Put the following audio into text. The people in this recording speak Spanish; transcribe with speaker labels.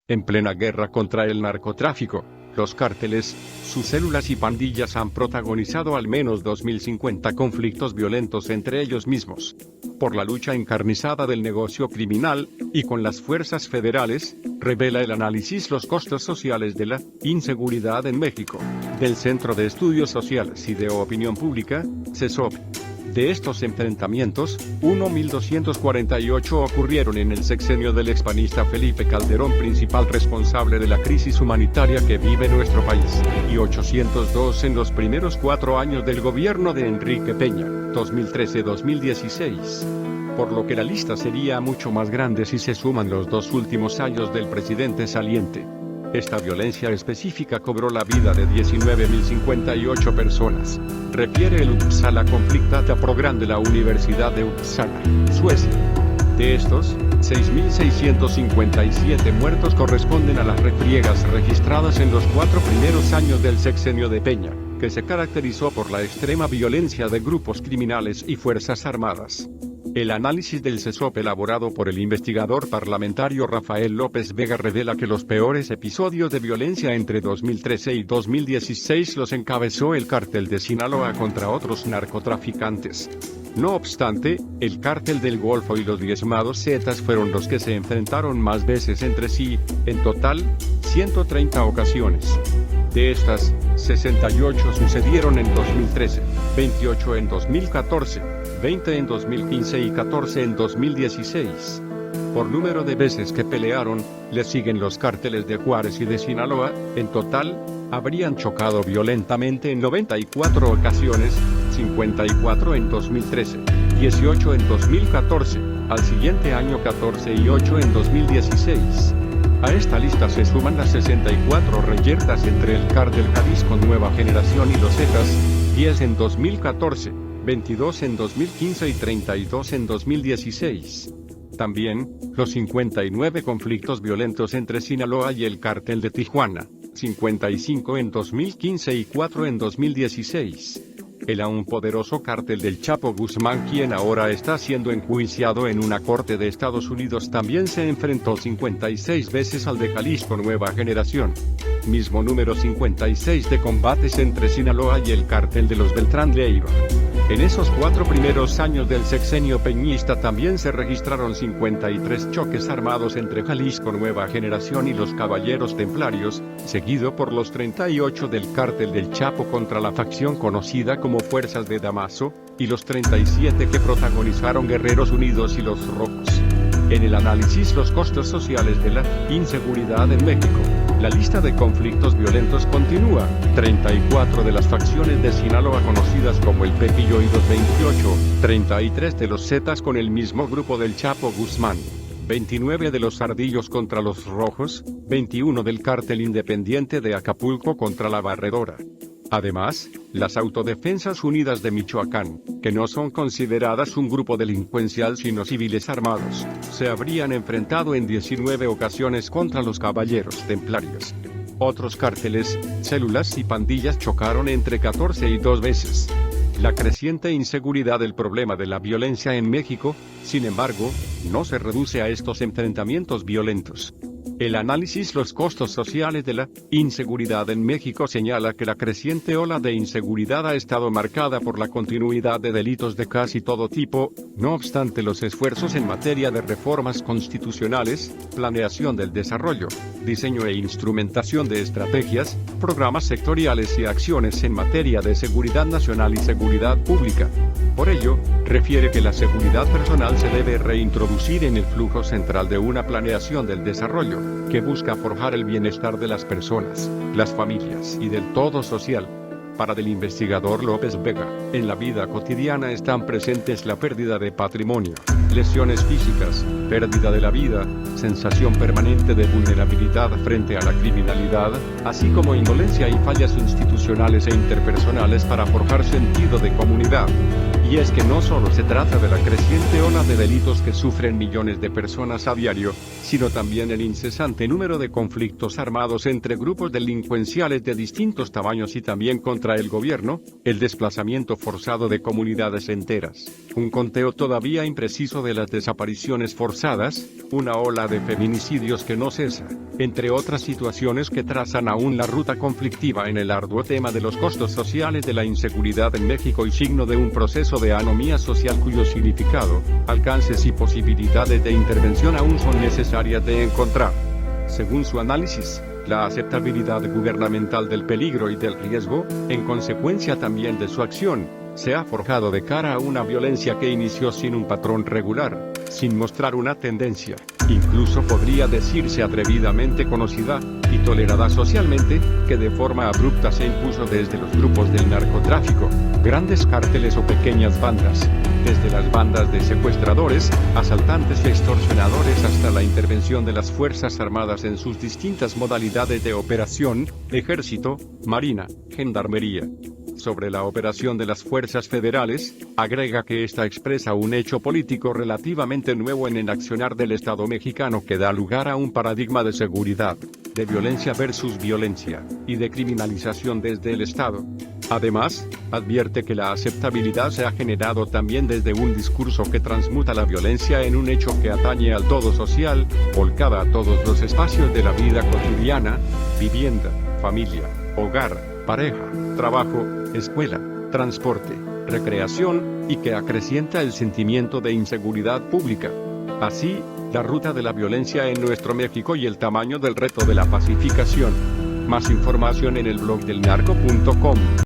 Speaker 1: En plena guerra contra el narcotráfico, los cárteles, sus células y pandillas han protagonizado al menos 2050 conflictos violentos entre ellos mismos. Por la lucha encarnizada del negocio criminal, y con las fuerzas federales, revela el análisis los costos sociales de la inseguridad en México, del Centro de Estudios Sociales y de Opinión Pública, CESOP. De estos enfrentamientos, 1.248 ocurrieron en el sexenio del expanista Felipe Calderón, principal responsable de la crisis humanitaria que vive nuestro país, y 802 en los primeros 4 años del gobierno de Enrique Peña, 2013-2016. Por lo que la lista sería mucho más grande si se suman los 2 últimos años del presidente saliente. Esta violencia específica cobró la vida de 19.058 personas, refiere el Uppsala Conflict Data Program de la Universidad de Uppsala, Suecia. De estos, 6.657 muertos corresponden a las refriegas registradas en los 4 primeros años del sexenio de Peña, que se caracterizó por la extrema violencia de grupos criminales y fuerzas armadas. El análisis del CESOP elaborado por el investigador parlamentario Rafael López Vega revela que los peores episodios de violencia entre 2013 y 2016 los encabezó el cártel de Sinaloa contra otros narcotraficantes. No obstante, el cártel del Golfo y los diezmados Zetas fueron los que se enfrentaron más veces entre sí, en total, 130 ocasiones. De estas, 68 sucedieron en 2013, 28 en 2014, 20 en 2015 y 14 en 2016. Por número de veces que pelearon, le siguen los cárteles de Juárez y de Sinaloa. En total, habrían chocado violentamente en 94 ocasiones, 54 en 2013, 18 en 2014, al siguiente año 14 y 8 en 2016. A esta lista se suman las 64 reyertas entre el cártel Jalisco Nueva Generación y los Zetas, 10 en 2014, 22 en 2015 y 32 en 2016. También, los 59 conflictos violentos entre Sinaloa y el cártel de Tijuana, 55 en 2015 y 4 en 2016. El aún poderoso cártel del Chapo Guzmán, quien ahora está siendo enjuiciado en una corte de Estados Unidos, también se enfrentó 56 veces al de Jalisco Nueva Generación. Mismo número 56 de combates entre Sinaloa y el cártel de los Beltrán Leiva. En esos 4 primeros años del sexenio peñista también se registraron 53 choques armados entre Jalisco Nueva Generación y los Caballeros Templarios, seguido por los 38 del cártel del Chapo contra la facción conocida como Fuerzas de Damaso, y los 37 que protagonizaron Guerreros Unidos y los Rojos. En el análisis los costos sociales de la inseguridad en México, la lista de conflictos violentos continúa. 34 de las facciones de Sinaloa conocidas como el Pepillo y los 28, 33 de los Zetas con el mismo grupo del Chapo Guzmán, 29 de los Ardillos contra los Rojos, 21 del cártel independiente de Acapulco contra la Barredora. Además, las Autodefensas Unidas de Michoacán, que no son consideradas un grupo delincuencial sino civiles armados, se habrían enfrentado en 19 ocasiones contra los Caballeros Templarios. Otros cárteles, células y pandillas chocaron entre 14 y 2 veces. La creciente inseguridad del problema de la violencia en México, sin embargo, no se reduce a estos enfrentamientos violentos. El análisis los costos sociales de la inseguridad en México señala que la creciente ola de inseguridad ha estado marcada por la continuidad de delitos de casi todo tipo. No obstante, los esfuerzos en materia de reformas constitucionales, planeación del desarrollo, diseño e instrumentación de estrategias, programas sectoriales y acciones en materia de seguridad nacional y seguridad pública. Por ello, refiere que la seguridad personal se debe reintroducir en el flujo central de una planeación del desarrollo, que busca forjar el bienestar de las personas, las familias y del todo social. Para el investigador López Vega, en la vida cotidiana están presentes la pérdida de patrimonio, lesiones físicas, pérdida de la vida, sensación permanente de vulnerabilidad frente a la criminalidad, así como indolencia y fallas institucionales e interpersonales para forjar sentido de comunidad. Y es que no solo se trata de la creciente ola de delitos que sufren millones de personas a diario, sino también el incesante número de conflictos armados entre grupos delincuenciales de distintos tamaños y también contra el gobierno, el desplazamiento forzado de comunidades enteras, un conteo todavía impreciso de las desapariciones forzadas, una ola de feminicidios que no cesa, entre otras situaciones que trazan aún la ruta conflictiva en el arduo tema de los costos sociales de la inseguridad en México y signo de un proceso de anomía social cuyo significado, alcances y posibilidades de intervención aún son necesarias de encontrar. Según su análisis, la aceptabilidad gubernamental del peligro y del riesgo, en consecuencia también de su acción, se ha forjado de cara a una violencia que inició sin un patrón regular, sin mostrar una tendencia, incluso podría decirse atrevidamente conocida, y tolerada socialmente, que de forma abrupta se impuso desde los grupos del narcotráfico, grandes cárteles o pequeñas bandas, desde las bandas de secuestradores, asaltantes y extorsionadores hasta la intervención de las Fuerzas Armadas en sus distintas modalidades de operación, ejército, marina, gendarmería. Sobre la operación de las fuerzas federales, agrega que esta expresa un hecho político relativamente nuevo en el accionar del Estado mexicano que da lugar a un paradigma de seguridad, de violencia versus violencia, y de criminalización desde el Estado. Además, advierte que la aceptabilidad se ha generado también desde un discurso que transmuta la violencia en un hecho que atañe al todo social, volcada a todos los espacios de la vida cotidiana, vivienda, familia, hogar, pareja, trabajo, escuela, transporte, recreación, y que acrecienta el sentimiento de inseguridad pública. Así, la ruta de la violencia en nuestro México y el tamaño del reto de la pacificación. Más información en el blog del narco.com.